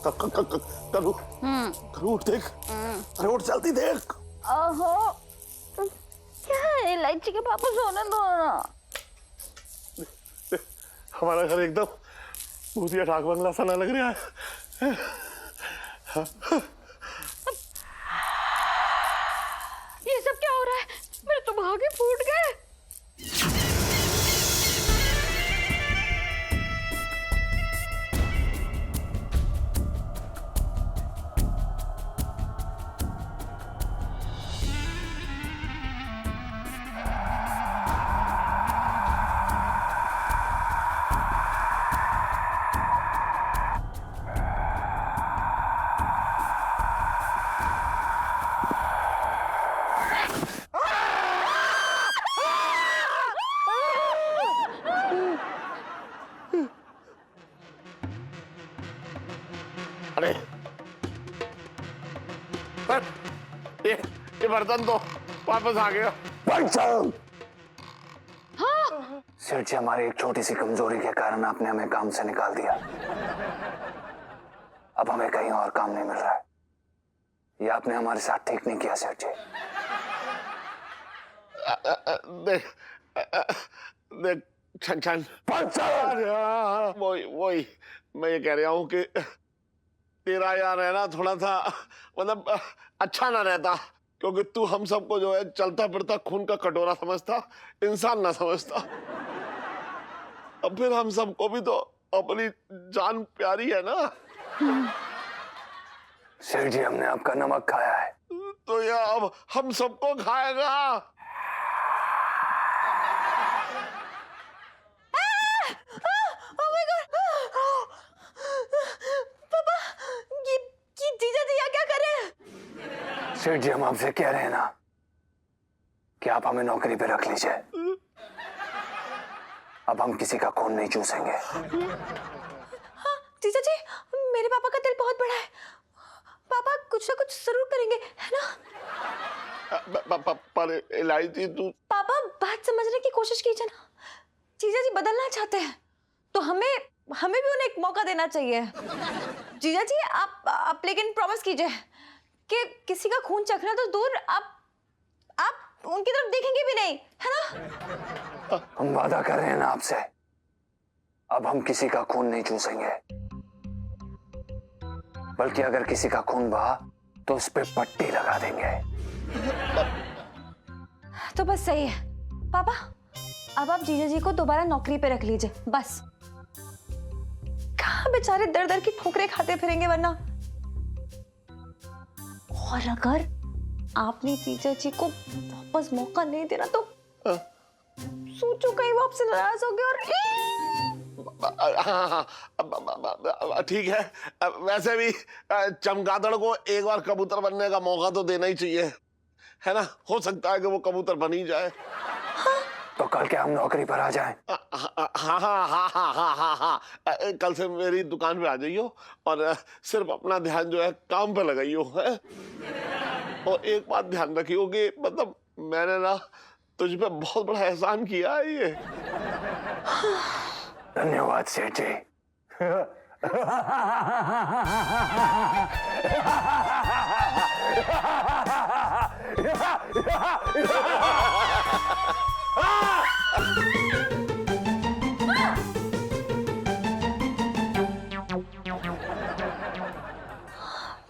करू करू उठ देख, अरे उठ जल्दी देख। ओहो क्या है, इलायची के पापा सोने दो ना। हमारा घर एकदम भूतिया डाक बंगला सा ना लग रहा है। ये सब क्या हो रहा है, मेरे तो भागे फूट गए। अरे ये बर्तन तो वापस आ गया। हाँ। सेठ जी, हमारी एक छोटी सी कमजोरी के कारण आपने हमें काम से निकाल दिया। अब हमें कहीं और काम नहीं मिल रहा है। ये आपने हमारे साथ ठीक नहीं किया सेठ जी। देख देख छन वही मैं ये कह रहा हूँ कि तेरा यहाँ रहना थोड़ा सा मतलब अच्छा ना रहता, क्योंकि तू हम सबको जो है चलता फिरता खून का कटोरा समझता, इंसान ना समझता। अब फिर हम सबको भी तो अपनी जान प्यारी है ना। सेठ जी, हमने आपका नमक खाया है। तो ये अब हम सबको खाएगा। सेठ जी, हम आपसे कह रहे हैं ना कि आप हमें नौकरी पे रख लीजिए। अब हम किसी का खून नहीं चूसेंगे। हाँ जीजा जी, मेरे पापा का दिल बहुत बड़ा है, पापा कुछ ना कुछ जरूर करेंगे, है ना? पर इलायची तू पापा बात समझने की कोशिश कीजिए ना। जीजा जी बदलना चाहते हैं तो हमें भी उन्हें एक मौका देना चाहिए। जीजा जी आप लेकिन प्रॉमिस कीजिए कि किसी का खून चखना तो दूर, आप उनकी तरफ देखेंगे भी नहीं, है ना? हम वादा कर रहे हैं ना आपसे, अब हम किसी का खून नहीं चूसेंगे, बल्कि अगर किसी का खून बहा तो उस पे पट्टी लगा देंगे। तो बस सही है पापा, अब आप जीजा जी को दोबारा नौकरी पे रख लीजिए बस। कहाँ बेचारे दर दर की ठोकरें खाते फिरेंगे वरना। और अगर आपने जीजा जी को वापस मौका नहीं देना तो सोचो कहीं वो आपसे नाराज हो गए और ठीक है। वैसे भी चमगादड़ को एक बार कबूतर बनने का मौका तो देना ही चाहिए, है ना? हो सकता है कि वो कबूतर बन ही जाए। तो कल क्या हम नौकरी पर आ जाएं? हाँ, कल से मेरी दुकान पे आ जाइयो और सिर्फ अपना ध्यान जो है काम पे लगाइयो, है? और एक बात ध्यान रखियो कि मतलब मैंने ना तुझ पे बहुत बड़ा एहसान किया है ये। धन्यवाद सेठ जी।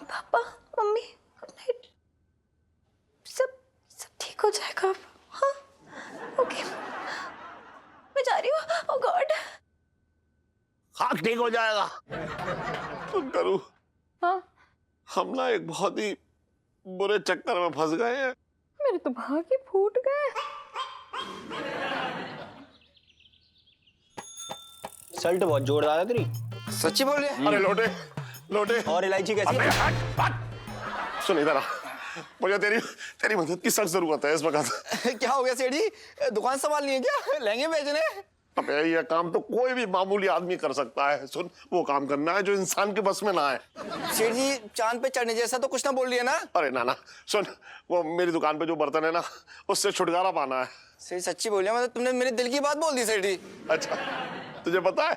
पापा मम्मी सब ठीक हो जाएगा अब। हाँ ओके, मैं जा रही हूँ। ओह गॉड, हाँ ठीक हो जाएगा। सुन करूँ, हाँ हम ना एक बहुत ही बुरे चक्कर में फंस गए हैं। मेरे तो भाग ही फूट गए। सल्ट बहुत जोरदार है तेरी। सच्ची बोल रहे हैं? अरे लोटे लोटे। और इलायची कैसी है? सुन इधर आ, मुझे तेरी मदद की सख्त जरूरत है इस वक्त। क्या हो गया सेठ जी, दुकान संभालनी है क्या? लहंगे बेचने? अबे ये काम तो कोई भी मामूली आदमी कर सकता है। सुन, वो काम करना है जो इंसान के बस में ना है। सेठ जी, चांद पे चढ़ने जैसा तो कुछ ना बोल लिया ना? अरे ना सुन, वो मेरी दुकान पे जो बर्तन है ना, उससे छुटकारा पाना है। सेठ सच्ची बोलिए, मतलब तुमने मेरे दिल की बात बोल दी सेठ जी। अच्छा, तुझे पता है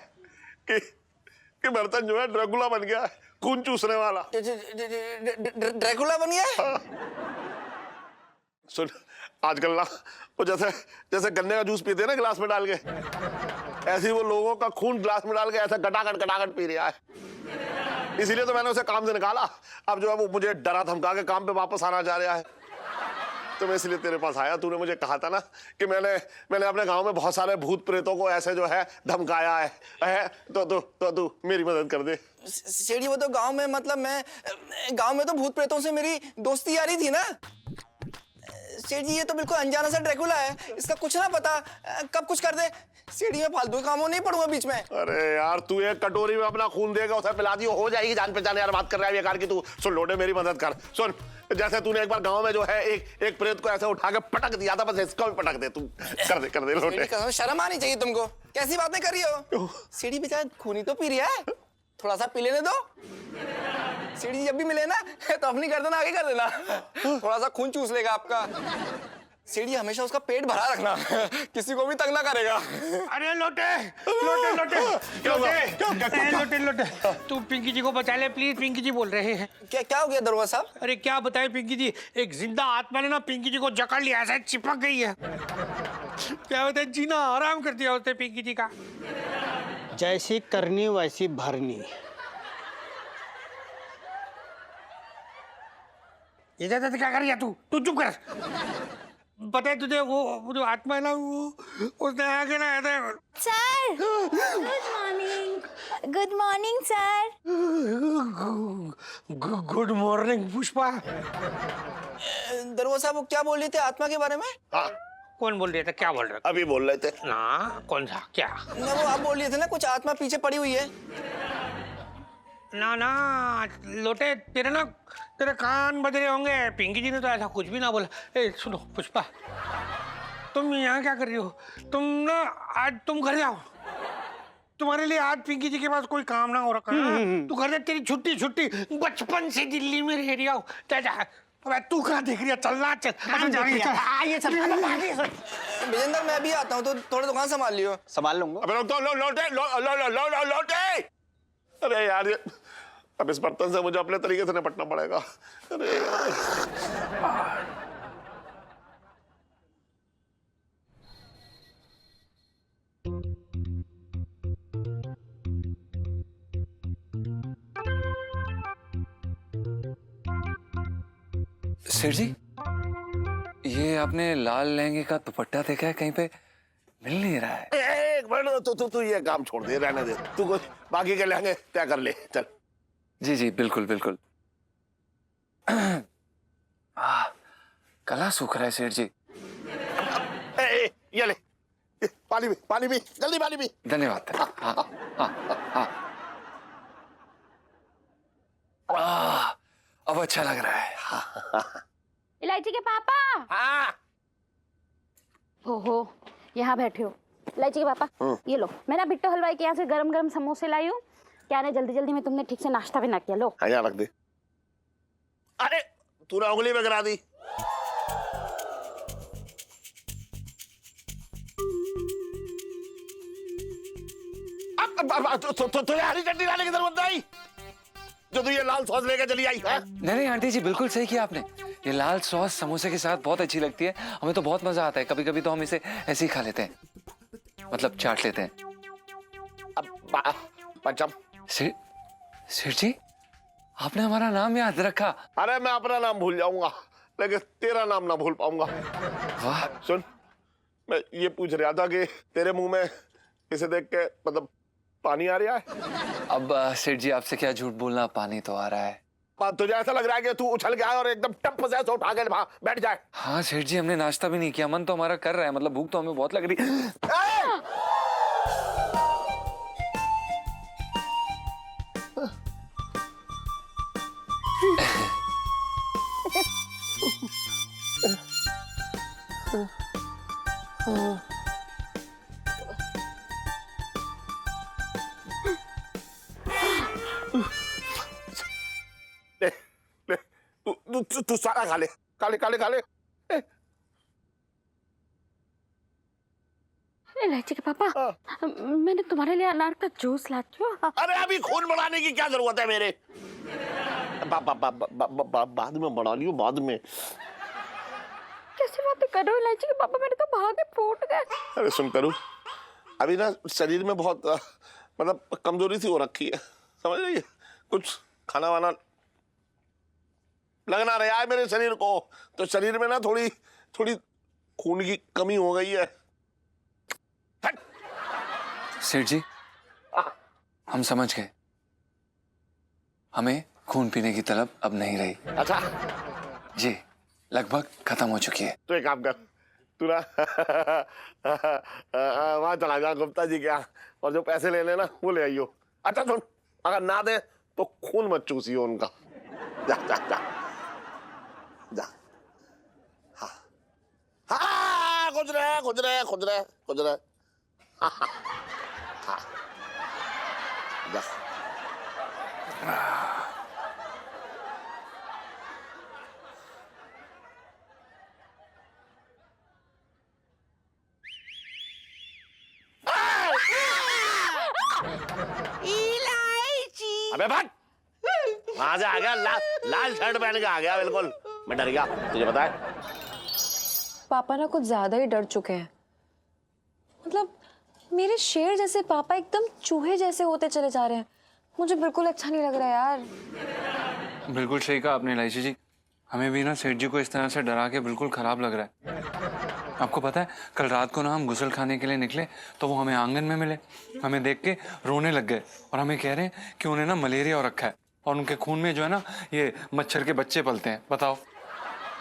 कि बर्तन जो है ड्रैकुला बन गया है, खून चूसने वाला। ड्रैकुला बन गया? सुन, आजकल ना वो जैसे जैसे गन्ने का जूस पीते हैं ना गिलास में डाल के, ऐसे ही वो लोगों का खून गिलास में डाल के ऐसा गटागट गटागट पी रहा है। इसीलिए तो मैंने उसे काम से निकाला। अब जो है वो मुझे डरा धमका के काम पे वापस आना चाह रहा है। तो मैं इसलिए तेरे पास आया। तूने मुझे कहा था ना कि मैंने अपने गांव में बहुत सारे भूत प्रेतों को ऐसे जो है धमकाया है। तो तू मेरी मदद कर दे। सेठ जी, वो तो गांव में, मतलब मैं गांव में तो भूत प्रेतों से मेरी दोस्ती यारी थी ना। सेठ जी, ये तो बिल्कुल अनजाना सा ड्रैकुला है, इसका कुछ ना पता कब कुछ कर दे। सेठ जी, मैं फालतू के कामों नहीं पड़ूंगा बीच में। अरे यार, तू एक कटोरी में अपना खून देगा, उसे पिला दी, हो जाएगी जान पहचान। यार बात कर रहा है बेकार की तू। सुन लोटे, मेरी मदद कर। सुन, जैसे तूने एक बार गांव में जो है एक प्रेत को ऐसे उठा के पटक दिया था, बस इसका भी पटक दे तू। कर दे लोटे। कसम, शर्म आनी चाहिए तुमको। कैसी बातें कर रही हो? सेठ जी बेचारा खून ही तो पी रहा है, थोड़ा सा पी लेने दो। सेठ जी जब भी मिले ना तो अपनी गर्दन आगे कर देना, थोड़ा सा खून चूस लेगा आपका। सेठ जी हमेशा उसका पेट भरा रखना, किसी को भी तंग ना करेगा। अरे लोटे लोटे लोटे लोटे लोटे, तू पिंकी जी को बचा ले प्लीज। पिंकी जी बोल रहे हैं। क्या हो गया दरोगा साहब? अरे क्या बताएं पिंकी जी, एक जिंदा आत्मा ने ना पिंकी जी को जकड़ लिया, ऐसा चिपक गई है। क्या बताएं, जीना आराम कर दिया उसने पिंकी जी का। जैसी करनी वैसी भरनी। ये क्या कर रही है तू? तू चुप कर। पता है तुझे, वो जो आत्मा है ना, वो उसने आके ना ऐसे। Sir, good morning sir. Good morning Pushpa. दरोगा साहब, वो क्या बोल रहे थे आत्मा के बारे में? हाँ, कौन बोल रहे थे? क्या बोल रहे थे? अभी बोल रहे थे ना, कौन सा क्या? ना, वो आप बोल रहे थे ना कुछ आत्मा पीछे पड़ी हुई है। ना ना लोटे, तेरे कान बज रहे होंगे। पिंकी जी ने तो ऐसा कुछ भी ना बोला। ए सुनो पुष्पा, तुम यहाँ क्या कर रही हो? आज तुम घर जाओ। तुम्हारे लिए आज पिंकी जी के पास कोई काम ना हो रखा है। तू घर जा, तेरी छुट्टी। बचपन से दिल्ली में रह रही हो। अबे तू कहाँ देख रही है? चलना चल। आइए सब। विजेंद्र, मैं भी आता हूँ, तो थोड़ा दुकान संभाल लियो। संभाल लूंगा। अबे लोटे। अरे यार, अब इस बर्तन से मुझे अपने तरीके से निपटना पड़ेगा। अरे यार। सेठ जी, ये आपने लाल लहंगे का दुपट्टा देखा है कहीं पे? मिल नहीं रहा है। एक मिनट, तू ये काम छोड़ दे, रहने दे। तू कुछ बाकी के लहंगे तय कर ले, चल। जी जी बिल्कुल बिल्कुल। गला सूख रहा है सेठ जी। ये ले, पानी भी जल्दी, पानी भी। धन्यवाद। अब अच्छा लग रहा है। इलायची के पापा। हाँ। हो यहाँ बैठे हो। इलायची के पापा, ये लो, मैं ना बिट्टो हलवाई के यहाँ से गरम गरम समोसे लाई हूँ। क्या ना जल्दी में तुमने ठीक से नाश्ता भी ना किया। लो। यहाँ रख दे। अरे तूने उंगली में गिरा दी। तुझे हरी चटनी लाने की जरूरत नहीं, जो तू ये लाल सॉस लेके चली आई है। नहीं आंटी जी, बिल्कुल सही किया आपने। ये लाल सॉस समोसे के साथ बहुत अच्छी लगती है। हमें तो बहुत मजा आता है। कभी कभी तो हम इसे ऐसे ही खा लेते हैं, मतलब चाट लेते हैं। सेठ जी, आपने हमारा नाम याद रखा। अरे मैं अपना नाम भूल जाऊंगा, लेकिन तेरा नाम ना भूल पाऊंगा। वाह। सुन, मैं ये पूछ रहा था कि तेरे मुंह में इसे देख के मतलब पानी आ रहा है? अब सेठ जी, आपसे क्या झूठ बोलना, पानी तो आ रहा है। तुझे ऐसा लग रहा है कि तू उछल के आए और एकदम टप से ऐसे उठा के बैठ जाए? हाँ सेठ जी, हमने नाश्ता भी नहीं किया। मन तो हमारा कर रहा है, मतलब भूख तो हमें बहुत लग रही है। तू सारा खा ले, खा ले। इलायची के पापा, मैंने तुम्हारे लिए अनार का जूस लाती हूँ। अरे अभी खून बढ़ाने की क्या जरूरत है मेरे? बाद में बढ़ा लियो, बाद में। कैसी बातें कर रहे हो इलायची के पापा, मेरे तो भागे फूट गए। अरे सुन करूँ, अभी ना शरीर में बहुत मतलब कमजोरी सी हो रखी है, समझ रही है? कुछ खाना वाना लगना रहा है मेरे शरीर को, तो शरीर में ना थोड़ी थोड़ी खून की कमी हो गई है। सेठ जी, हम समझ गए, हमें खून पीने की तलब अब नहीं रही। अच्छा, जी, लगभग खत्म हो चुकी है। तो एक काम कर, तू ना वहां चला जा गुप्ता जी के यहाँ, और जो पैसे ले लेना वो ले आइयो। अच्छा सुन, अगर ना दे तो खून मत चूसियो उनका। जा जा जा जा। हाँ हाँ, खुद रहे खुद रहे खुद रहे खुद रहे। हाँ हाँ, जा। अबे भाग, वहां से आ गया, लाल शर्ट पहन के आ गया, बिल्कुल मैं डर गया, तुझे पता है? पापा ना कुछ ज्यादा ही डर चुके हैं। मतलब मेरे शेर जैसे पापा एकदम चूहे जैसे होते चले जा रहे हैं। मुझे बिल्कुल अच्छा नहीं लग रहा है यार। बिल्कुल सही कहा आपने इलायची जी, हमें भी ना सेठ जी को इस तरह से डरा के बिल्कुल खराब लग रहा है। आपको पता है, कल रात को ना हम गुसल खाने के लिए निकले तो वो हमें आंगन में मिले, हमें देख के रोने लग गए और हमें कह रहे हैं कि उन्हें ना मलेरिया हो रखा है और उनके खून में जो है ना ये मच्छर के बच्चे पलते हैं। बताओ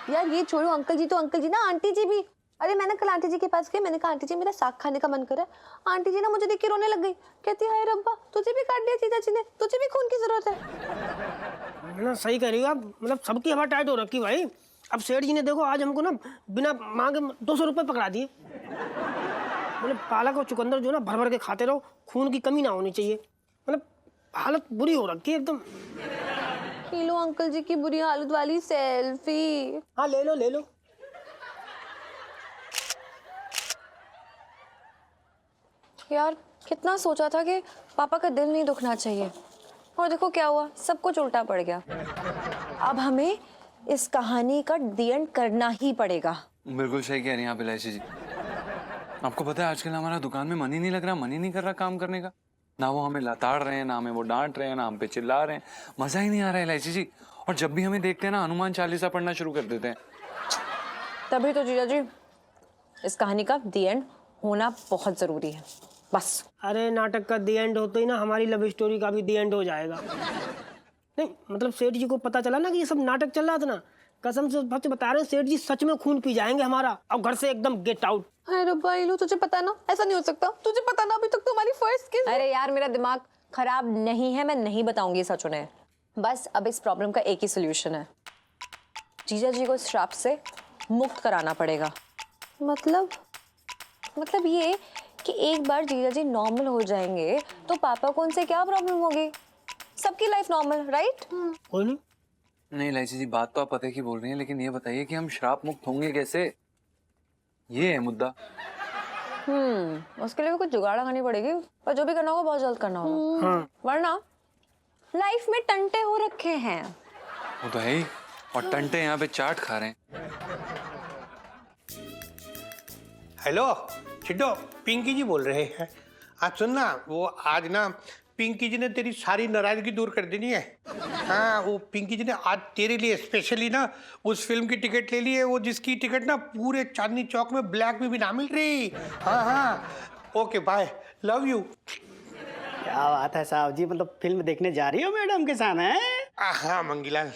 यार ये छोड़ो अंकल जी, तो अंकल जी ना आंटी जी भी। अरे मैंने कल आंटी जी के पास गई, मैंने कहा आंटी जी मेरा साग खाने का मन कर रहा है। आंटी जी ना मुझे देख के रोने लग गई, कहती हाय रब्बा तुझे भी काट दिया जीजा जी ने, तुझे भी खून की जरूरत है। ना सही कह रही हो आप, मतलब सबकी हवा टाइट हो रखी भाई। अब सेठ जी ने देखो आज हमको ना बिना मांगे 200 रुपए पकड़ा दिए। मतलब पालक और चुकंदर जो ना भर भर के खाते रहो, खून की कमी ना होनी चाहिए। मतलब हालत बुरी हो रखी है एकदम। लो अंकल जी की बुरी हालत वाली सेल्फी। हाँ ले लो ले लो। यार कितना सोचा था कि पापा का दिल नहीं दुखना चाहिए, और देखो क्या हुआ, सब कुछ उल्टा पड़ गया। अब हमें इस कहानी का दी एंड करना ही पड़ेगा। बिल्कुल सही कह रही हैं आप इलायची जी। आपको पता है आजकल हमारा दुकान में मन ही नहीं लग रहा, मन ही नहीं कर रहा काम करने का। ना वो हमें लताड़ रहे हैं, ना हमें वो डांट रहे हैं, ना हम पे चिल्ला रहे हैं, मजा ही नहीं आ रहा है इलायची जी। और जब भी हमें देखते हैं ना हनुमान चालीसा पढ़ना शुरू कर देते हैं। तभी तो जीजा जी इस कहानी का दी एंड होना बहुत जरूरी है, बस। अरे नाटक का दी एंड होते ही ना हमारी लव स्टोरी का भी दी एंड हो जाएगा। नहीं मतलब सेठ जी को पता चला ना कि ये सब नाटक चल रहा था ना, कसम से सच बता रहे हैं सेठ जी सच में खून पी जाएंगे हमारा, और घर से एकदम गेट आउट। हाय रब्बा इलू, तुझे पता ना ऐसा नहीं हो सकता, तुझे पता ना अभी तक तुम्हारी फर्स्ट किस। अरे यार मेरा दिमाग खराब नहीं है, मैं नहीं बताऊंगी सच उन्हें। बस अब इस प्रॉब्लम का एक ही सोल्यूशन है, जीजा जी को इस श्राप से मुक्त कराना पड़ेगा। मतलब ये कि एक बार जीजा जी नॉर्मल हो जाएंगे तो पापा को उनसे क्या प्रॉब्लम होगी, सबकी लाइफ नॉर्मल, राइट? कोई नहीं। नहीं इलायची जी, बात तो आप पते की बोल रही हैं, लेकिन ये बताइए कि हम श्राप मुक्त होंगे कैसे, ये है मुद्दा। उसके लिए भी कुछ जुगाड़ लगानी पड़ेगी, पर जो भी करना होगा बहुत जल्द करना होगा। हाँ। वरना लाइफ में टंटे हो रखे हैं। वो तो है ही, और टंटे यहाँ पे चाट खा रहे हैं। हेलो छिटो, पिंकी जी बोल रहे हैं। आज सुन ना, वो आज ना पिंकी जी ने तेरी सारी नाराजगी दूर कर देनी है। हाँ वो पिंकी जी ने आज तेरे लिए स्पेशली ना उस फिल्म की टिकट ले ली है, वो जिसकी टिकट ना पूरे चांदनी चौक में ब्लैक में भी ना मिल रही। हाँ हाँ ओके बाय, लव यू। क्या बात है साहब जी, मतलब फिल्म देखने जा रही हो मैडम के साथ हैं? हाँ मंगीलाल,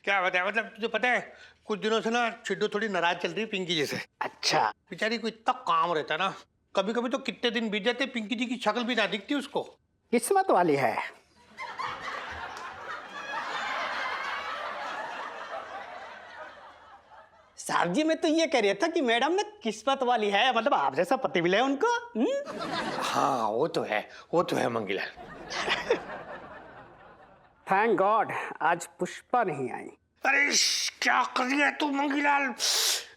क्या बताया, मतलब तुझे पता है कुछ दिनों से ना छिड्डू थोड़ी नाराज चल रही है पिंकी जी से। अच्छा। बेचारी को इतना काम रहता ना, कभी कभी तो कितने दिन बीत जाते पिंकी जी की शक्ल भी ना दिखती उसको। किस्मत वाली है। साहब जी मैं तो ये कह रहा था कि मैडम ने किस्मत वाली है, मतलब आप जैसा पति मिले उनको। हाँ वो तो है मंगीलाल। थैंक गॉड आज पुष्पा नहीं आई। अरे क्या कर रही है तू मंगीलाल?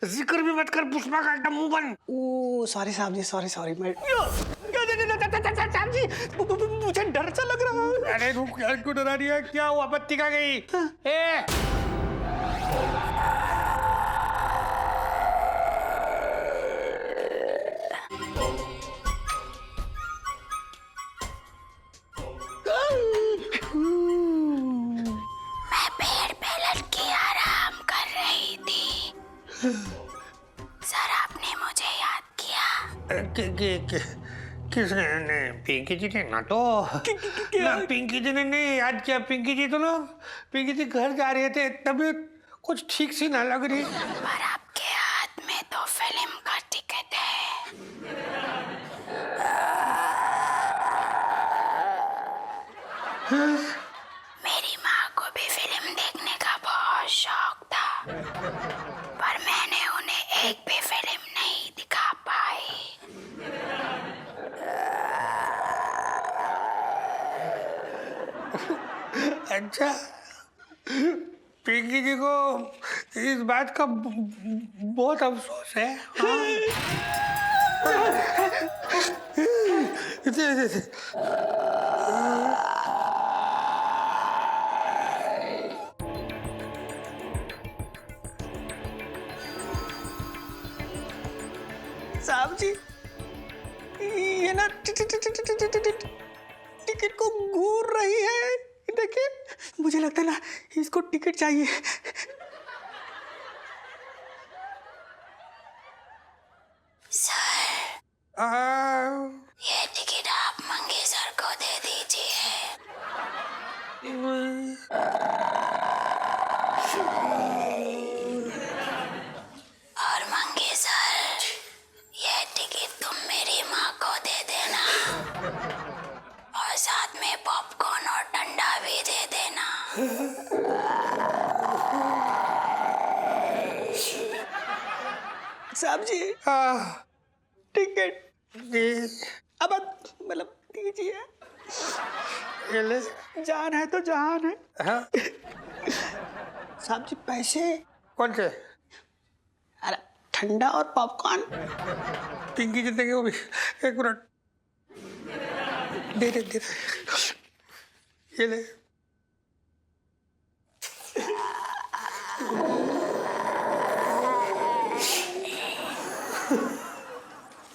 जिक्र भी मत कर पुष्पा का, एकदम मुंह बंद। ओ सॉरी साहब जी, सॉरी मैं साहब जी, मुझे डर सा लग रहा है। अरे रुक यार, क्यों डरा रही है? क्या हुआ? बत्ती का गई? ए मैं पेड़ पे लटकी आराम कर रही थी, सर आपने मुझे याद किया। किसने? ने पिंकी जी ने ना तो ना पिंकी जी ने नहीं याद किया। पिंकी जी तो ना, पिंकी जी घर जा रहे थे, तबीयत कुछ ठीक सी ना लग रही। पर आपके हाथ में तो फिल्म का टिकट है। मेरी माँ को भी फिल्म देखने का बहुत शौक था, पर मैंने उन्हें एक भी फिल्म नहीं दिखा पाई। अच्छा, पिंकी जी को इस बात का बहुत अफसोस है। साहब जी, ये ना टिकट को घूर रही है। देखिए, मुझे लगता है ना इसको टिकट चाहिए। सर, ये टिकट आप मंगे सर को दे दीजिए। और मंगे सर, ये टिकट तुम मेरी माँ को दे देना, और साथ में पॉपकॉर्न और ठंडा भी दे देना। साहब जी, टिकट अब मतलब दीजिए। जान है तो जान है। हाँ? साहब जी, पैसे? कौन से? अरे ठंडा और पॉपकॉर्न। पिंकी जी देंगे वो भी। एक मिनट, दे दे। ये ले।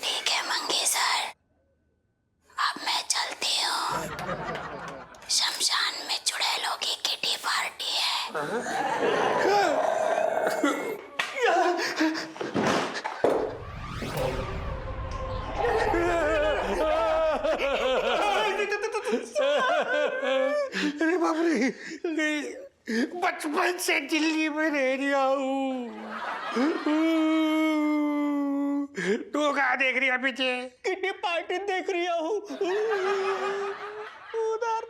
ठीक है मंगे सर, अब मैं चलती हूँ। शमशान में चुड़ैलों की किटी पार्टी है। अरे बाप रे, बचपन से दिल्ली में रह रहा हूँ। तू कहाँ देख रही है पीछे? किटी पार्टी देख रही हूँ उधर।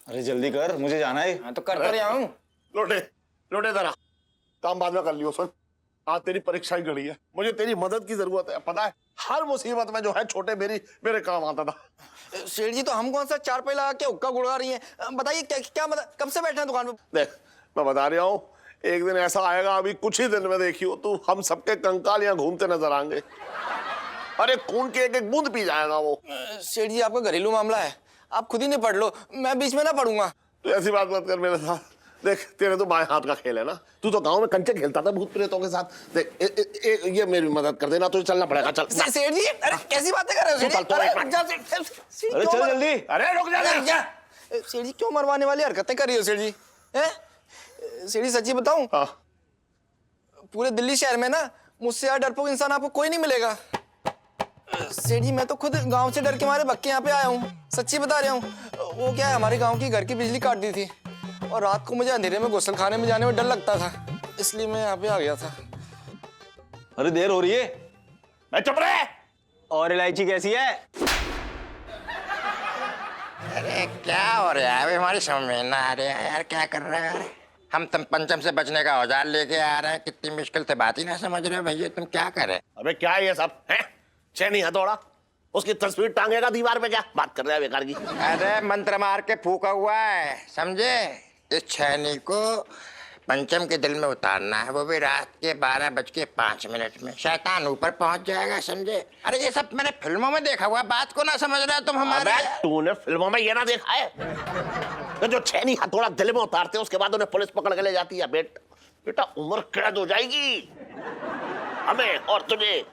अरे जल्दी कर, मुझे जाना है। हाँ तो कर रहा हूँ। लोटे जरा, काम बाद में कर लियो। सुन, आज तेरी परीक्षा ही घड़ी है, मुझे तेरी मदद की जरूरत है। पता है, हर मुसीबत में जो है छोटे मेरे काम आता था। सेठ जी तो हम कौन सा चार पैला के हुक्का गुड़गा रही हैं? बताइए क्या मतलब, कब से बैठे हैं दुकान पे? देख, मैं बता रहा हूँ, एक दिन ऐसा आएगा, अभी कुछ ही दिन में देखियो तू, हम सबके कंकाल यहाँ घूमते नजर आएंगे। अरे खून की एक एक बूंद पी जाएगा वो। सेठ जी, आपका घरेलू मामला है, आप खुद ही नहीं पढ़ लो, मैं बीच में ना पढ़ूंगा। तो ऐसी बात मत कर मेरे साथ। देख, तेरे तो बाएं हाथ का खेल है ना, तू तो गांव में कंचे खेलता था भूत प्रेतों के साथ। देख, ये मेरी मदद कर देना, तुझे चलना पड़ेगा। चल सेठ जी, अरे कैसी बातें कर रहे हो? चल, चल, अरे चल जल्दी। अरे रुक जा। सेठ जी क्यों मरवाने वाली हरकतें कर रही हो सेठ जी? हैं? सेठ जी सच्ची बताऊं, हाँ, पूरे दिल्ली शहर में ना मुझसे यार डरपोक इंसान आपको कोई नहीं मिलेगा। सेठ जी, मैं तो खुद गांव से डर के मारे भक्के यहाँ पे आया हूँ, सच्ची बता रहा हूँ। वो क्या है, हमारे गांव की घर की बिजली काट दी थी, और रात को मुझे अंधेरे में गुसल खाने में जाने में डर लगता था, इसलिए मैं यहाँ पे आ गया था। अरे देर हो रही है। मैं चुप रहे। और इलायची कैसी है? अरे क्या हो रहा है? अभी हमारी समझ में ना आ रहा है यार, क्या कर रहे हैं यार? हम तुम पंचम से बचने का औजार लेके आ रहे हैं, कितनी मुश्किल से बात ही ना समझ रहे हो भैया, तुम क्या कर रहे? अबे क्या है ये सब? हैं? चैनी हथौड़ा, उसकी तस्वीर टांगेगा दीवार पे, क्या बात कर रहा है बेकार की। अरे मंत्र मार के फूका हुआ है, समझे? इस छैनी को पंचम के दिल में उतारना है, वो भी रात के 12:05 में। शैतान ऊपर पहुंच जाएगा, समझे? अरे ये सब मैंने फिल्मों में देखा हुआ, बात को ना समझ रहे हो तुम हमारे। अबे तूने फिल्मों में ये ना देखा है तो जो छैनी हथौड़ा दिल में उतारते हैं उसके बाद उन्हें पुलिस पकड़ के ले जाती है। बेटा उम्र कैद हो जाएगी हमें और तुझे।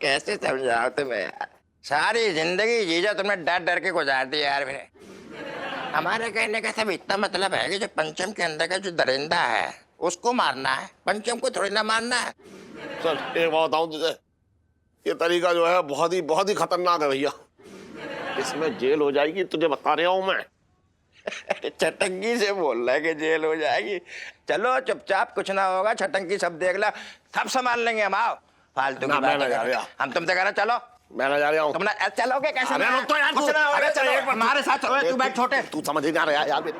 कैसे समझाओ तुम्हें यार? सारी जिंदगी जीजा तुमने डर डर के गुजार दी यार मेरे। हमारे कहने का सब इतना मतलब है कि जो पंचम के अंदर का जो दरिंदा है उसको मारना है, पंचम को थोड़ी ना मारना है। चल एक बात बताऊं तुझे, ये तरीका जो है बहुत ही खतरनाक है भैया। इसमें जेल हो जाएगी, तुझे बता रहा हूं मैं। छटंगी से बोल रहा है कि जेल हो जाएगी। चलो चुपचाप, कुछ ना होगा, छटंगी सब देख ला, सब संभाल लेंगे हम। आओ फालतू की बातें कर रहे हो। हम तुमसे कह रहे चलो, मैं ना जा रहा हूँ। तुम ना चलोगे कैसे? अरे रुक तो यार, कुछ ना होगा, अरे चल चलो एक बार हमारे साथ चलो, तू बैठ छोटे। तू समझ ही नहीं आ रहा यार मेरी।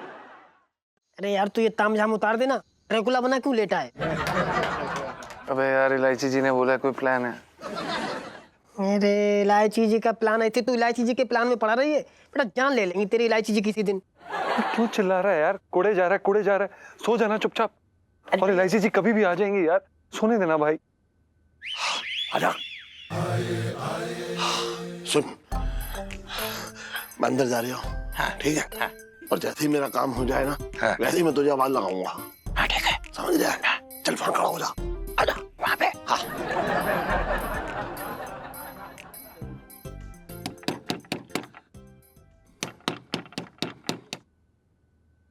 अरे यार तू ये तामझाम उतार देना, ड्रैकुला बना क्यों लेटा है? अबे यार इलायची जी ने बोला कोई प्लान है। अरे इलायची जी का प्लान है, तू इलायची जी के प्लान में पड़ा रही है। बेटा जान ले लेंगी तेरी इलायची जी किसी दिन। क्यों चिल्ला रहा है यार? कोड़े जा रहा है, सो जाना चुपचाप। और इलायची जी कभी भी आ जाएंगी यार, सोने देना भाई। आजा सुन, मैं अंदर जा रहा हूँ। हाँ ठीक है। हाँ और जैसे ही मेरा काम हो जाए ना, हाँ। वैसे ही मैं तुझे आवाज लगाऊंगा। हाँ ठीक है, समझ गया? चल फोन खड़ा हो जा, आजा वहाँ पे। हाँ।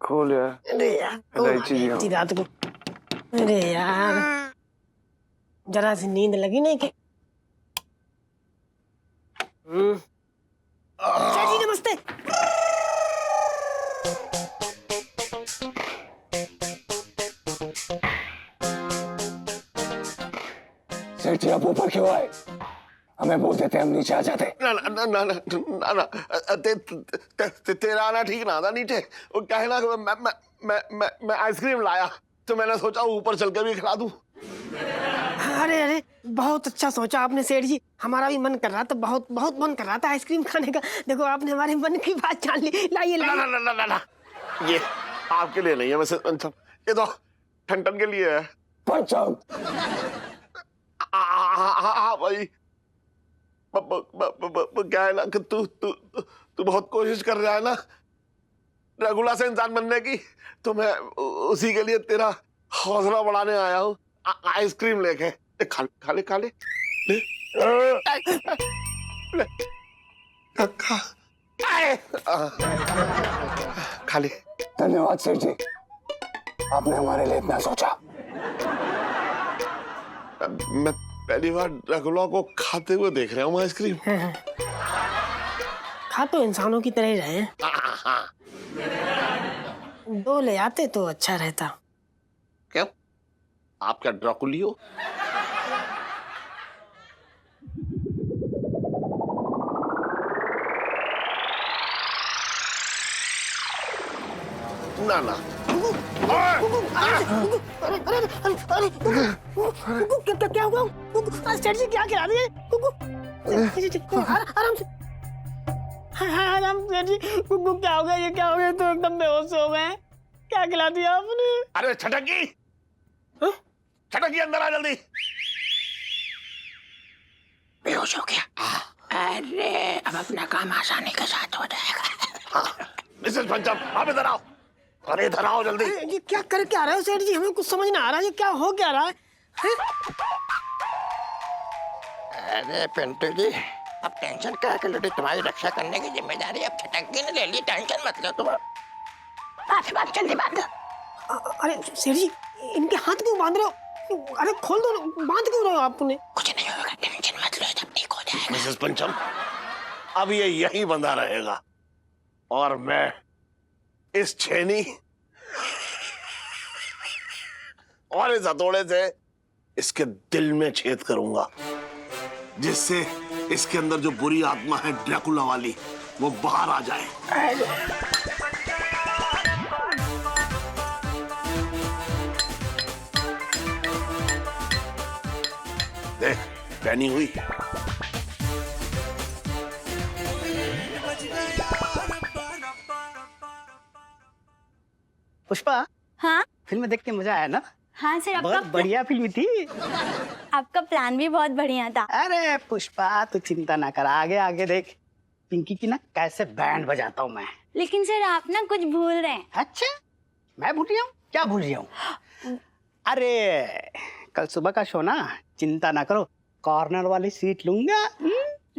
खोल यार। अरे यार इलायची जी इतनी रात को, अरे यार जरा सी नींद लगी नहीं कि? जी नमस्ते। सेठ जी आप ऊपर क्यों आए? हमें बोल देते हम नीचे आ जाते। ना ना ना ना ना ना तेरा आना ठीक ना था नीचे। वो क्या है ना, मैं आइसक्रीम लाया तो मैंने सोचा ऊपर चल के भी खिला दूं। अरे अरे बहुत अच्छा सोचा आपने सेठ जी, हमारा भी मन कर रहा था, बहुत बहुत मन कर रहा था आइसक्रीम खाने का। देखो आपने हमारे मन की बात जान ली। लाइए ना ना ना ना ना ना, ये आपके लिए नहीं है वैसे पंचम, ये तो ठंडन के लिए है। पंचम हाँ भाई, क्या है ना कि तू बहुत कोशिश कर रहा है ना रघुला से इंसान बनने की, तो मैं उसी के लिए तेरा हौसला बढ़ाने आया हूँ। आइसक्रीम लेके खा ले ले खा ले। धन्यवाद सेठ जी, आपने हमारे लिए इतना सोचा। मैं पहली बार रघुला को खाते हुए देख रहा हूँ आइसक्रीम। खा तो इंसानों की तरह ही रहे हैं। दो ले आते तो अच्छा रहता। क्यों, आप क्या ड्रैकुली हो? ना ना क्या हुआ? सेठ जी क्या खिला दिए? आराम से आराम सेठ जी, कुकू क्या हो गया? ये क्या हो गया? तो एकदम बेहोश हो गए। क्या खिला दिया आपने? अरे छटकी, छटकी अंदर आ जल्दी। बेहोश हो गया? अरे अब अपना काम आसानी के साथ हो जाएगा। हाँ, मिसेस पंचम आप इधर आओ। अरे इधर आओ जल्दी। ये क्या करके आ रहे हो सेठ जी? हमें कुछ समझ ना आ रहा है, ये क्या हो क्या रहा है? अरे पिंटू जी, अब टेंशन क्या है? लुटी तुम्हारी रक्षा करने की जिम्मेदारी अब छटंकी ने ले ली, टेंशन मत लो तुम। बात जल्दी बात। अरे सेठ जी इनके हाथ क्यों बांध रहे हो? अरे खोल दो, बांध क्यों रहे हो आपने? कुछ नहीं होगा, टेंशन मत लो, सब ठीक हो जाएगा। मिसेस पंचम अब ये यहीं बंधा रहेगा और मैं इस छेनी और इस हथौड़े से इसके दिल में छेद करूंगा, जिससे इसके अंदर जो बुरी आत्मा है ड्रैकुला वाली वो बाहर आ जाए। देख पहनी हुई फिल्म देख के मजा आया ना? हाँ सर, बहुत बढ़िया फिल्म थी। आपका प्लान भी बहुत बढ़िया था। अरे पुष्पा तू चिंता ना कर, आगे आगे देख पिंकी की ना कैसे बैंड बजाता हूँ मैं। लेकिन सर आप ना कुछ भूल रहे हैं। अच्छा, मैं भूल रहा हूँ? क्या भूल रहा हूँ? अरे कल सुबह का शो ना, चिंता ना करो, कॉर्नर वाली सीट लूंगा।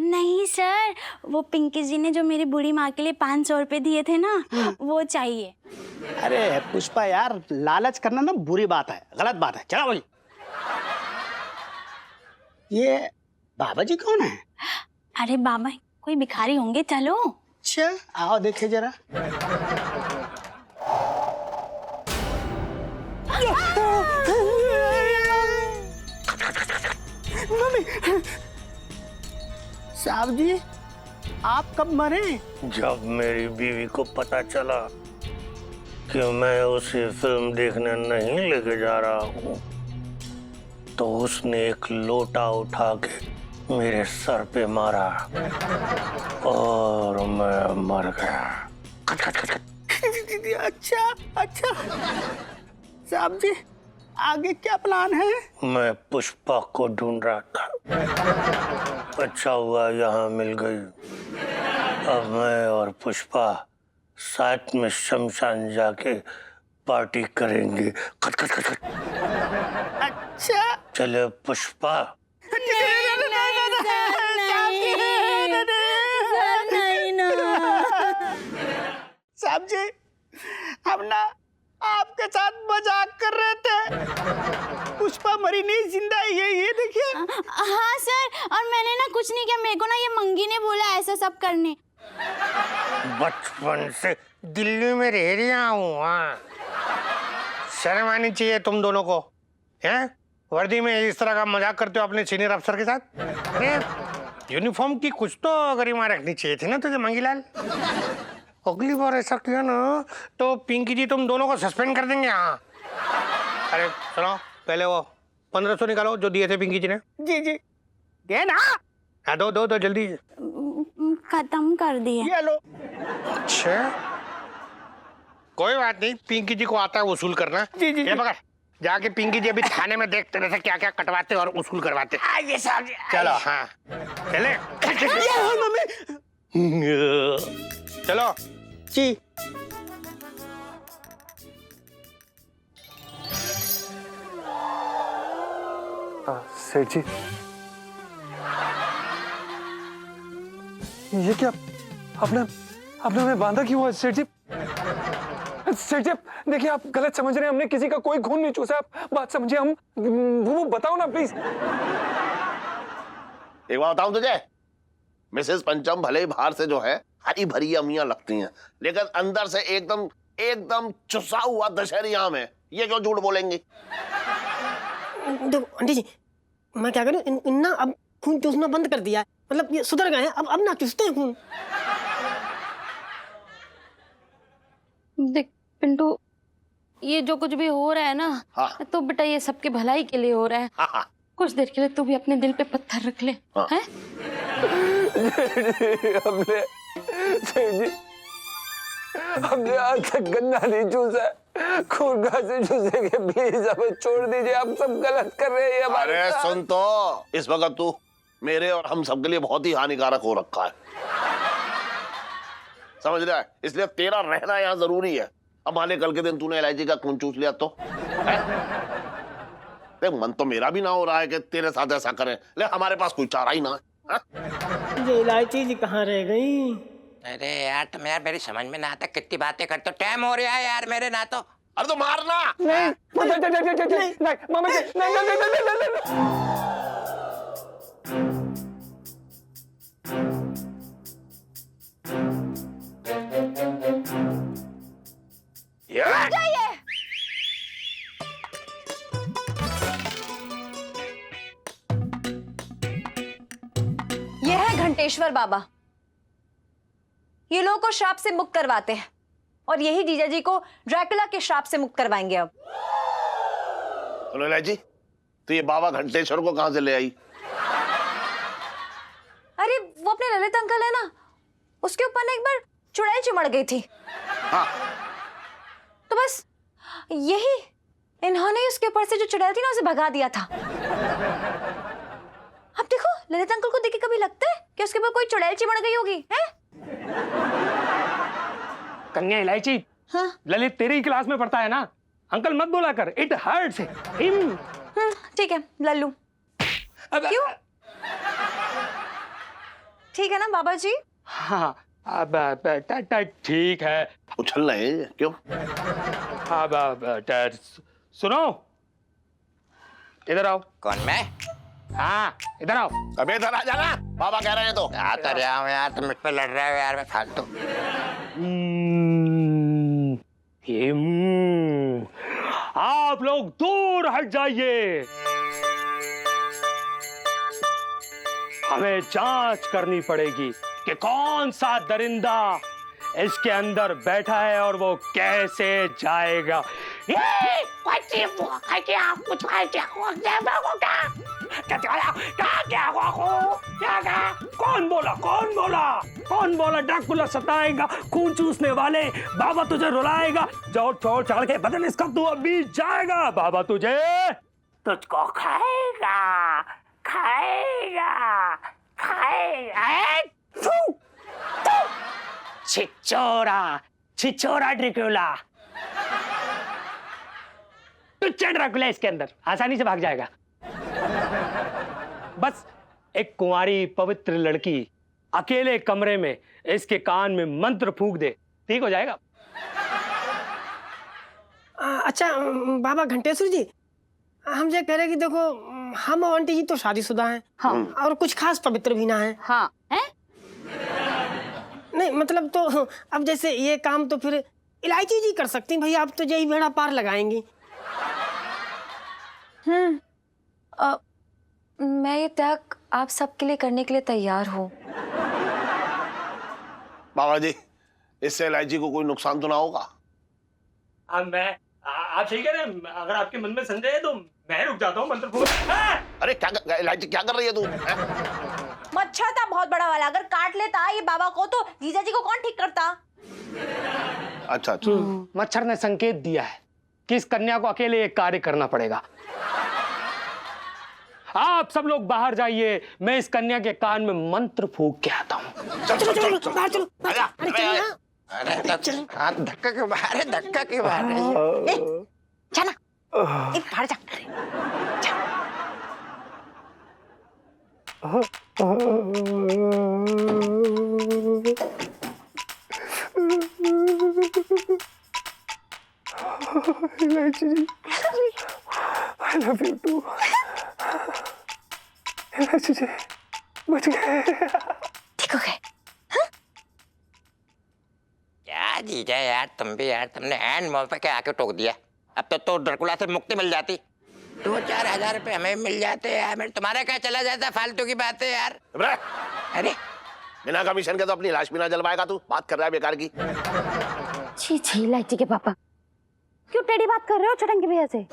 नहीं सर, वो पिंकी जी ने जो मेरी बूढ़ी माँ के लिए 500 रुपए दिए थे ना, वो चाहिए। अरे पुष्पा यार, लालच करना ना बुरी बात है, गलत बात है। चलो भाई। ये बाबा जी कौन है? अरे बाबा कोई भिखारी होंगे, चलो। अच्छा आओ देखे जरा। साहब जी आप कब मरे? जब मेरी बीवी को पता चला कि मैं उसे फिल्म देखने नहीं लेके जा रहा हूँ, तो उसने एक लोटा उठा के मेरे सर पे मारा और मैं मर गया। अच्छा अच्छा साहब जी, आगे क्या प्लान है? मैं पुष्पा को ढूंढ रहा था, अच्छा हुआ यहाँ मिल गई। अब मैं और पुष्पा साथ में शमशान जाके पार्टी करेंगे। खट खट खट खट। अच्छा चले पुष्पा। साहब जी हम ना आपके साथ मजाक कर रहे थे, पुष्पा मरी नहीं, जिंदा है ये देखिए। हाँ सर, और मैंने ना कुछ नहीं किया, मेरे को ना ये मंगी ने बोला ऐसा सब करने। बचपन से दिल्ली में रह रहा हूँ। हाँ, शर्म आनी चाहिए तुम दोनों को। हैं वर्दी में इस तरह का मजाक करते हो अपने सीनियर अफसर के साथ? अरे यूनिफॉर्म की कुछ तो गरिमा रखनी चाहिए थी ना तुझे मंगीलाल। अगली बार ऐसा किया ना तो पिंकी जी तुम दोनों को सस्पेंड कर देंगे। हाँ अरे सुनो, पहले वो 1500 निकालो जो दिए थे पिंकी जी ने। जी जी दे ना। हाँ दो दो दो जल्दी। खत्म कर दिए। ये लो। अच्छा कोई बात नहीं, पिंकी जी को आता है वसूल करना। जी जी ये पकड़, जाके पिंकी जी अभी थाने में देखते रहते क्या क्या कटवाते और वसूल करवाते। आइए साहब जी। चलो हाँ चले। चलो जी। सेठ जी, ये क्या आपने आपने हमें बांधा क्यों है सेठ जी? सेठ जी देखिए आप गलत समझ रहे हैं, हमने किसी का कोई खून नहीं चूसा, आप बात समझिए। हम वो बताओ ना प्लीज। एक बात बताऊं तुझे, मिसेस पंचम भले ही बाहर से जो है हरी भरी अमियां लगती हैं, लेकिन अंदर से एकदम एकदम चुसा हुआ दशहरी आम है। ये क्यों झूठ बोलेंगी? देखो आंटी जी, मैं क्या करूं, इन्ना अब खून चूसना बंद कर दिया है, मतलब ये सुधर गए हैं, अब ना चूसते हैं खून। देख पिंटू, ये जो कुछ भी हो रहा है ना, हाँ। तो बेटा ये सबके भलाई के लिए हो रहा है। हाँ। कुछ देर के लिए तू भी अपने दिल पे पत्थर रख ले। हाँ। हैं? हमने आज तक गन्ना नहीं चूसा, खून कहाँ से चूसेंगे? प्लीज हमें छोड़ दीजिए, आप सब गलत कर रहे हैं हमारे अरे साथ। सुन तो, इस वक्त तू मेरे और हम सबके लिए बहुत ही हानिकारक हो रखा है, समझ रहा है? इसलिए तेरा रहना यहाँ जरूरी है। अब माने कल के दिन तूने इलायची का खून चूस लिया तो देख, मन तो मेरा भी ना हो रहा है कि तेरे साथ ऐसा करें, लेकिन हमारे पास कोई चारा ही ना है। ये इलायची जी कहाँ रह गई? अरे यार तुम यार मेरी समझ में ना आता, कितनी बातें करते हो, टाइम हो रहा है यार मेरे ना तो। अरे तो मारना नहीं मामा जी, नहीं। ये है घंटेश्वर बाबा, ये लोगों को श्राप से मुक्त करवाते हैं और यही जीजा जी को ड्रैकुला के श्राप से मुक्त करवाएंगे। अब सुनो इलायची, तो ये बाबा घंटेश्वर को कहां से ले आई? अरे वो अपने ललित अंकल है ना, उसके ऊपर ना एक बार चुड़ैल चिमड़ गई थी। हाँ। तो बस यही इन्होंने उसके ऊपर से जो चुड़ैल थी ना उसे भगा दिया था। अब देखो ललित अंकल को देख के कभी लगता है कि उसके ऊपर कोई चुड़ैल चिमड़ गई होगी है? कन्या इलायची, हाँ? ललित तेरी ही क्लास में पढ़ता है ना, अंकल मत बोला कर, इट हर्ट्स हिम। ठीक है लल्लू। क्यों? ठीक है ना बाबा जी? हाँ अब ठीक है। उछल रहे हैं क्यों? अब सुनो, इधर आओ। कौन मैं? हाँ इधर आओ। अबे इधर आ जाना, बाबा कह रहे हैं तो। आ तो रहा हूँ यार, तुम मुझ पे लड़ रहे हो यार, मैं फालतू। आप लोग दूर हट जाइए, हमें जांच करनी पड़ेगी कि कौन सा दरिंदा इसके अंदर बैठा है और वो कैसे जाएगा। कौन बोला कौन बोला कौन बोला ड्रैकुला सताएगा, खून चूसने वाले, बाबा तुझे रुलाएगा, जोर छोड़ चढ़ के बदन इसका तू अभी जाएगा, बाबा तुझको खाएगा खाएगा खाएगा। छिछोरा ड्रैकुला, टुच्चा ड्रैकुला इसके अंदर आसानी से भाग जाएगा। बस एक कुंवारी पवित्र लड़की अकेले कमरे में इसके कान में मंत्र फूंक दे, ठीक हो जाएगा। अच्छा बाबा घंटेश्वर जी, हम ये कह रहे कि देखो हम और आंटी जी तो शादीशुदा हैं। हाँ। और कुछ खास पवित्र भी ना है। हाँ है? नहीं मतलब तो अब जैसे ये काम तो फिर इलायची जी कर सकती हैं, भैया आप तो यही बेड़ा पार लगाएंगी। मैं ये त्याग आप सबके लिए करने के लिए तैयार हूँ। बाबा जी, इससे इलायची को कोई नुकसान तो ना होगा? आप सही कह रहे हैं, अगर आपके मन में संदेह है तो मैं रुक जाता हूँ मंत्र फूंक। अरे क्या इलायची क्या कर रही है तू? मच्छर था बहुत बड़ा वाला, अगर काट लेता ये बाबा को तो जीजा जी को कौन ठीक करता? अच्छा अच्छा। मच्छर ने संकेत दिया है कि इस कन्या को अकेले एक कार्य करना पड़ेगा। आप सब लोग बाहर जाइए, मैं इस कन्या के कान में मंत्र फूंक के आता हूँ। चलो बाहर चलो। अरे हाथ धक्का क्यों बाहर है, धक्का क्यों बाहर है? चला बाहर जा। इलायची जी, I love you too. इलायची जी, बच गए। ठीक हो गए? क्या जीजा यार, तुम भी यार, तुमने एंड मौके पे आके टोक दिया। अब तो ड्रैकुला से मुक्ति मिल जाती, 2-4 हजार रुपए हमें मिल जाते यार, मेरे तुम्हारे क्या चला जाता, फालतू की बात है यार। अरे बिना कमीशन के तो अपनी लाश भी ना जलवाएगा तू, बात कर रहा है बेकार की। छी छी इलायची के पापा, क्यों टेढ़ी बात कर रहे हो चटंगी भैया से?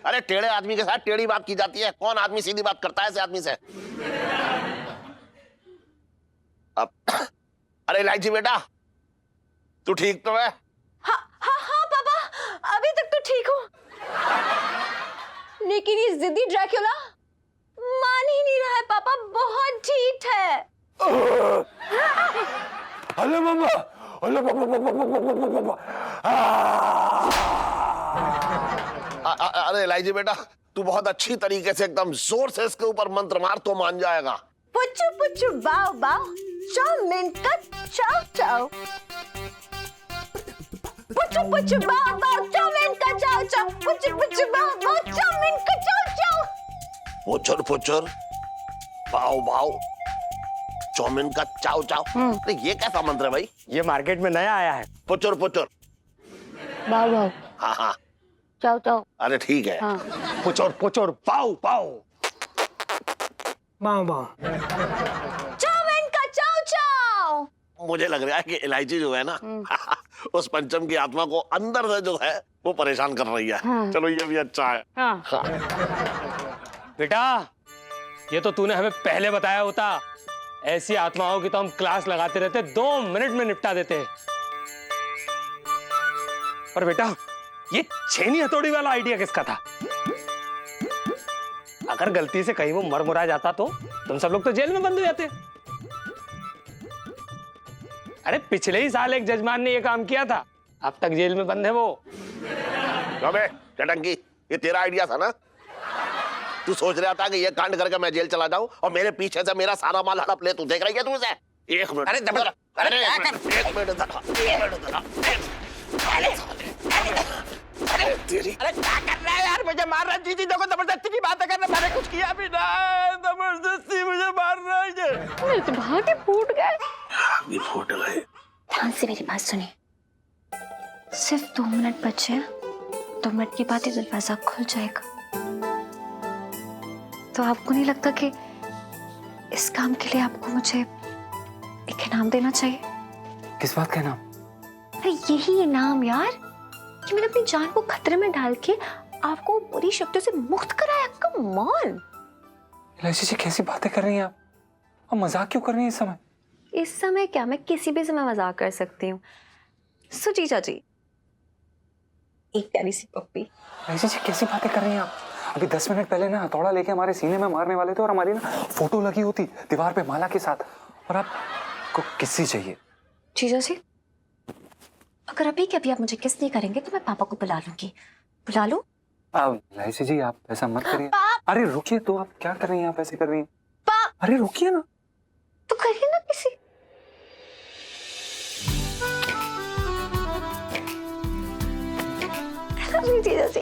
अरे टेढ़े आदमी के साथ टेढ़ी बात की जाती है, कौन आदमी सीधी बात करता है ऐसे आदमी से? अब अरे इलायची बेटा, तू ठीक तो है? हाँ हाँ हाँ पापा, अभी तक तो ठीक हूँ, लेकिन ये जिद्दी ड्रैकुला मान ही नहीं रहा है पापा, बहुत ठीक है। हेलो मम्मा, हेलो पापा। अरे इलायची बेटा, तू बहुत अच्छी तरीके से एकदम जोर से इसके ऊपर मंत्र मार तो मान जाएगा। पुच्चू पुच्चू बाव बाव, चाउमीन का चाव चाव। पुच्चू पुच्चू बाव बाव, चाउमीन का चाव चाव। पुच्चू पुच्चू बाव बाव, चाउमीन का चाव चाव। पुचुर पुचुर बाव बाव, चाउमीन का चाव चाव। अरे ये कैसा मंत्र है भाई? ये मार्केट में नया आया है। पुचुर पुचुर बाव बाव, हाँ हाँ, चाव चाव। अरे ठीक है। हाँ। पुचोर पुचोर पाव पाव, बाव बाव, चाउमीन का चाव चाव। मुझे लग रहा है कि इलायची जो है ना उस पंचम की आत्मा को अंदर से जो है वो परेशान कर रही है। हाँ। चलो ये भी अच्छा है। हाँ। हाँ। बेटा ये तो तूने हमें पहले बताया होता, ऐसी आत्माओं की तो हम क्लास लगाते रहते, 2 मिनट में निपटा देते। पर बेटा ये छेनी हथौड़ी वाला आइडिया किसका था? अगर गलती से कहीं वो मर मुरा जाता तो तुम सब लोग तो जेल में बंद हो जाते। अरे पिछले ही साल एक जजमान ने ये काम किया था, अब तक जेल में बंद है वो। अबे चटंकी, ये तेरा आइडिया था ना? तू सोच रहा था कि ये कांड करके मैं जेल चला जाऊं और मेरे पीछे से मेरा सारा माल हड़प ले। तू देख रही है तू उसे? एक मिनट। अरे दबा, अरे एक मिनट जरा, एक मिनट जरा। अरे क्या कर रहा है यार? मुझे मार रहा है। दीदी देखो, जबरदस्ती की बातें कर रहे, मैंने कुछ किया भी ना। जबरदस्ती मुझे मार रहा है ये। मेरे तो भागे फूट गए। ये फूट गए। ध्यान से मेरी बात सुनिए, सिर्फ 2 मिनट बचे हैं। 2 मिनट के बाद ही दरवाजा खुल जाएगा। तो आपको नहीं लगता कि इस काम के लिए आपको मुझे एक इनाम देना चाहिए? किस बात का इनाम? अरे यही इनाम यार, कि मैंने अपनी जान को खतरे में डाल के आपको बुरी शक्तियों से मुक्त कराया। Come on. इलायची जी कैसी बातें कर रही हैं आप? अब मजाक क्यों कर रही हैं इस समय? इस समय क्या, मैं किसी भी समय मजाक कर सकती हूँ। सो जीजा जी, एक प्यारी सी पप्पी। इलायची जी कैसी बातें कर रही हैं आप? अभी 10 मिनट पहले ना हथौड़ा लेके हमारे सीने में मारने वाले थे और हमारी ना फोटो लगी होती दीवार पे माला के साथ, और आपको किसी चाहिए। जीजा जी, अगर अभी के अभी आप मुझे किस नहीं करेंगे तो मैं पापा को बुला लूंगी। बुला लूं? इलायची जी आप ऐसा मत करिए। अरे रुकिए, तो आप क्या कर रही हैं? आप ऐसे कर रही हैं। अरे रुकिए ना। तो करिए ना किसी। जीजा जी।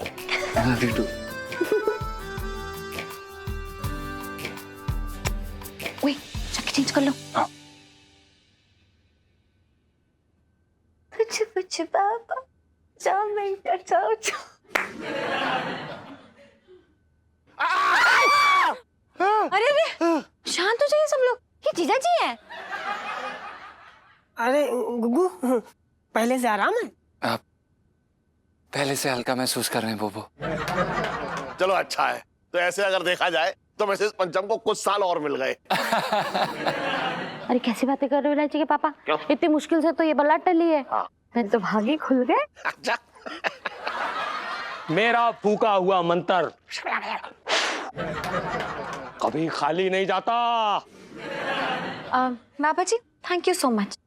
वही जाके चेंज कर लो। हाँ। कुछ बाबा जाओ मिलकर जाओ। अरे अरे शांत हो जाइए सब लोग, ये जीजा जी हैं। अरे गुग्गू, पहले से आराम है? आप पहले से हल्का महसूस कर रहे हैं बोबो? चलो अच्छा है। तो ऐसे अगर देखा जाए तो मिसेस पंचम को कुछ साल और मिल गए। अरे कैसी बातें कर रहे हो इलायची के पापा? क्यों? इतनी मुश्किल से तो ये बल्ला टली है। हाँ। मैं तो भागे खुल गए। अच्छा। मेरा फूका हुआ मंत्र कभी खाली नहीं जाता। बाबा जी थैंक यू सो मच,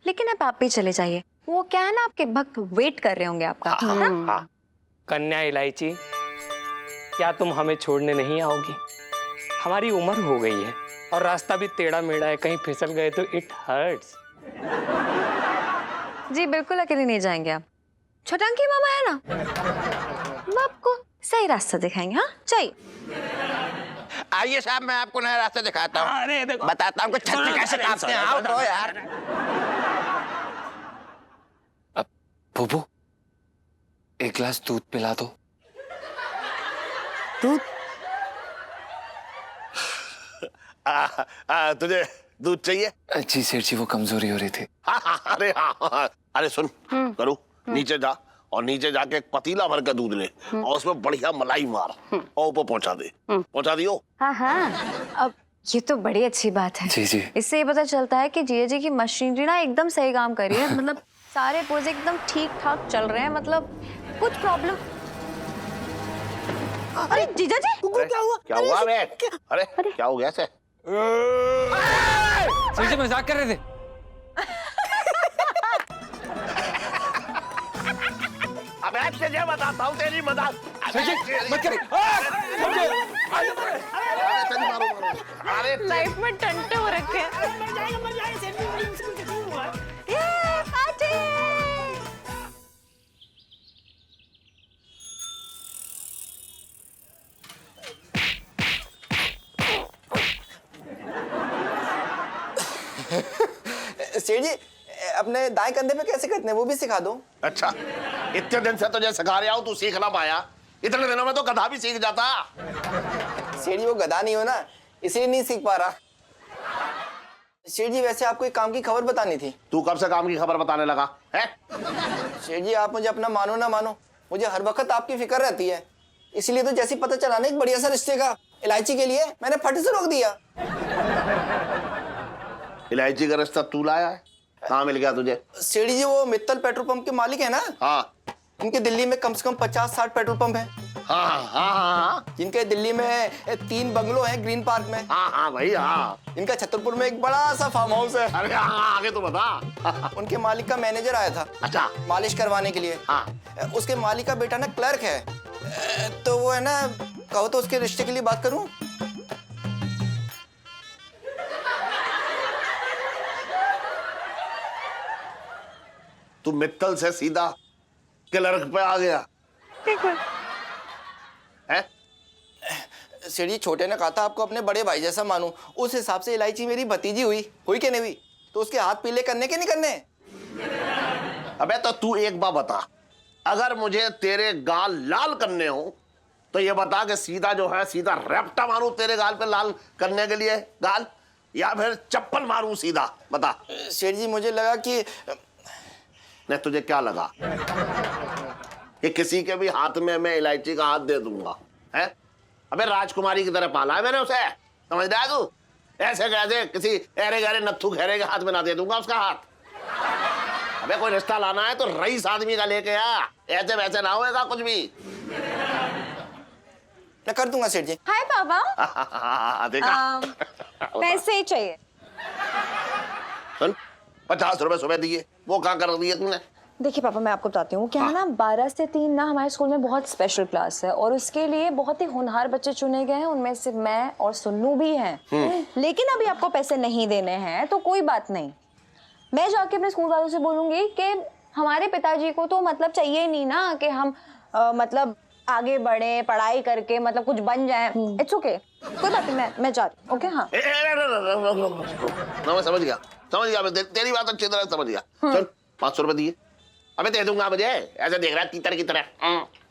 लेकिन अब आप भी चले जाइए। वो क्या है ना, आपके भक्त वेट कर रहे होंगे आपका। हाँ? कन्या इलायची, क्या तुम हमें छोड़ने नहीं आओगी? हमारी उम्र हो गई है और रास्ता भी टेढ़ा मेढ़ा है, कहीं फिसल गए तो इट हर्ट्स। जी बिल्कुल अकेले नहीं जाएंगे आप। छोटंकी मामा है ना, वो आपको सही रास्ता दिखाएंगे। हाँ चाहिए। आइए साहब, मैं आपको नया रास्ता दिखाता हूँ। अरे देखो, बताता हूँ कि छत पे कैसे काटते हैं। आओ तो यार। अब बोबो एक गिलास दूध पिला दो। दूध? तुझे दूध चाहिए? जी सेठ जी, वो कमजोरी हो रही थी। अरे हाँ, अरे सुन करू, नीचे जा और नीचे जाके एक पतीला भर के दूध ले और उसमें बढ़िया मलाई मार और ऊपर पहुंचा दे। पहुंचा दियो? हाँ हाँ, अब ये तो बड़ी अच्छी बात है। जी जी। इससे ये पता चलता है कि जीजा जी की मशीनरी ना एकदम सही काम कर रही है। मतलब सारे पुर्जे एकदम ठीक ठाक चल रहे हैं, मतलब कुछ प्रॉब्लम। अरे जीजा जी, क्या हुआ? क्या हुआ बे? अरे क्या हो गया ऐसे? सेठ जी मजाक कर रहे थे। अब ऐसे तुझे बताता हूँ तेरी मदद। मत करिए। अरे लाइफ में टंटे हो रखे हैं। ये पार्टी। सेठ जी, अपने दाएं कंधे पे कैसे करते हैं वो भी सिखा दो। अच्छा, इतने दिन से तुझे सिखा रहा हूँ, तू सीख ना पाया? इतने दिनों में तो गधा भी सीख जाता। सेठ जी वो गधा नहीं हो ना, इसलिए नहीं सीख पा रहा। सेठ जी वैसे आपको एक काम की खबर बतानी थी। तू कब से काम की खबर बताने लगा है? सेठ जी आप मुझे अपना मानो ना मानो, मुझे हर वक्त आपकी फिक्र रहती है। इसलिए तो जैसे पता चला ना एक बढ़िया सा रिश्ते का इलायची के लिए, मैंने फट से रोक दिया। इलायची का रिश्ता तू लाया है? कहाँ मिल गया तुझे? सेठ जी वो मित्तल पेट्रोल पंप के मालिक है ना, हाँ, इनके दिल्ली में कम से कम 50-60 पेट्रोल पंप है। हाँ हाँ हाँ इनके दिल्ली में 3 बंगलो हैं ग्रीन पार्क में। हाँ हाँ भाई हाँ। इनका छतरपुर में एक बड़ा सा फार्म हाउस है। अरे हाँ, आगे तो बता। उनके मालिक का मैनेजर आया था अच्छा मालिश करवाने के लिए। हाँ उसके मालिक का बेटा ना क्लर्क है, तो वो है ना, कहो तो उसके रिश्ते के लिए बात करूं? तू मित्तल से सीधा क्लर्क पे आ गया है? सीढ़ी छोटे ने कहा था आपको अपने बड़े भाई जैसा मानूं, उस हिसाब से इलायची मेरी भतीजी हुई कि नहीं हुई? तो उसके हाथ पीले करने के नहीं करने? अबे तो तू एक बात बता, अगर मुझे तेरे गाल लाल करने हो तो ये बता कि सीधा जो है सीधा रैप्टा मारूं तेरे गाल पे लाल करने के लिए गाल, या फिर चप्पल मारूं सीधा? बता। सेठ जी मुझे लगा कि नहीं, तुझे क्या लगा कि किसी के भी हाथ में मैं इलायची का हाथ दे दूंगा? है अबे राजकुमारी की तरह पाला है मैंने उसे, समझ रहा है तू? ऐसे कैसे किसी ऐरे गहरे नत्थु खैरे के हाथ में ना दे दूंगा उसका हाथ। अबे कोई रिश्ता लाना है तो रईस आदमी का लेके आ, ऐसे वैसे ना होएगा कुछ भी। मैं कर दूंगा सेठ जी। हाय पापा। देखा पैसे ही चाहिए। सुन, 50 रुपए सुबह दिए, वो कहाँ कर दिए तुमने? देखिए पापा, मैं आपको बताती हूँ क्या है ना, 12 से 3 ना हमारे स्कूल में बहुत स्पेशल क्लास है और उसके लिए बहुत ही होनहार बच्चे चुने गए हैं, उनमें से मैं और सुन्नू भी हैं। लेकिन अभी आपको पैसे नहीं देने हैं तो कोई बात नहीं, मैं जाके अपने स्कूल वालों से बोलूंगी कि हमारे पिताजी को तो मतलब चाहिए ही नहीं ना कि हम मतलब आगे बढ़े पढ़ाई करके मतलब कुछ बन जाए। इट्स ओके, कोई बात नहीं, मैं जा रही हूँ। ओके हाँ मैं समझ गया मैं तेरी बात अच्छी तरह समझ गया। चल 500 रुपए दिए, अबे दे दूंगा, मुझे ऐसे देख रहा है तीतर की तरह।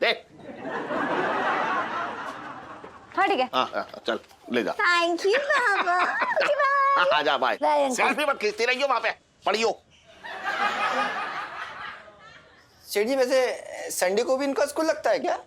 देख हाँ ठीक है। हाँ चल ले जा। थैंक यू पापा। जा बाय। सेल्फी मत खींचती रहियो वहां पे, पढ़ियो। सेठ जी वैसे संडे को भी इनका स्कूल लगता है क्या?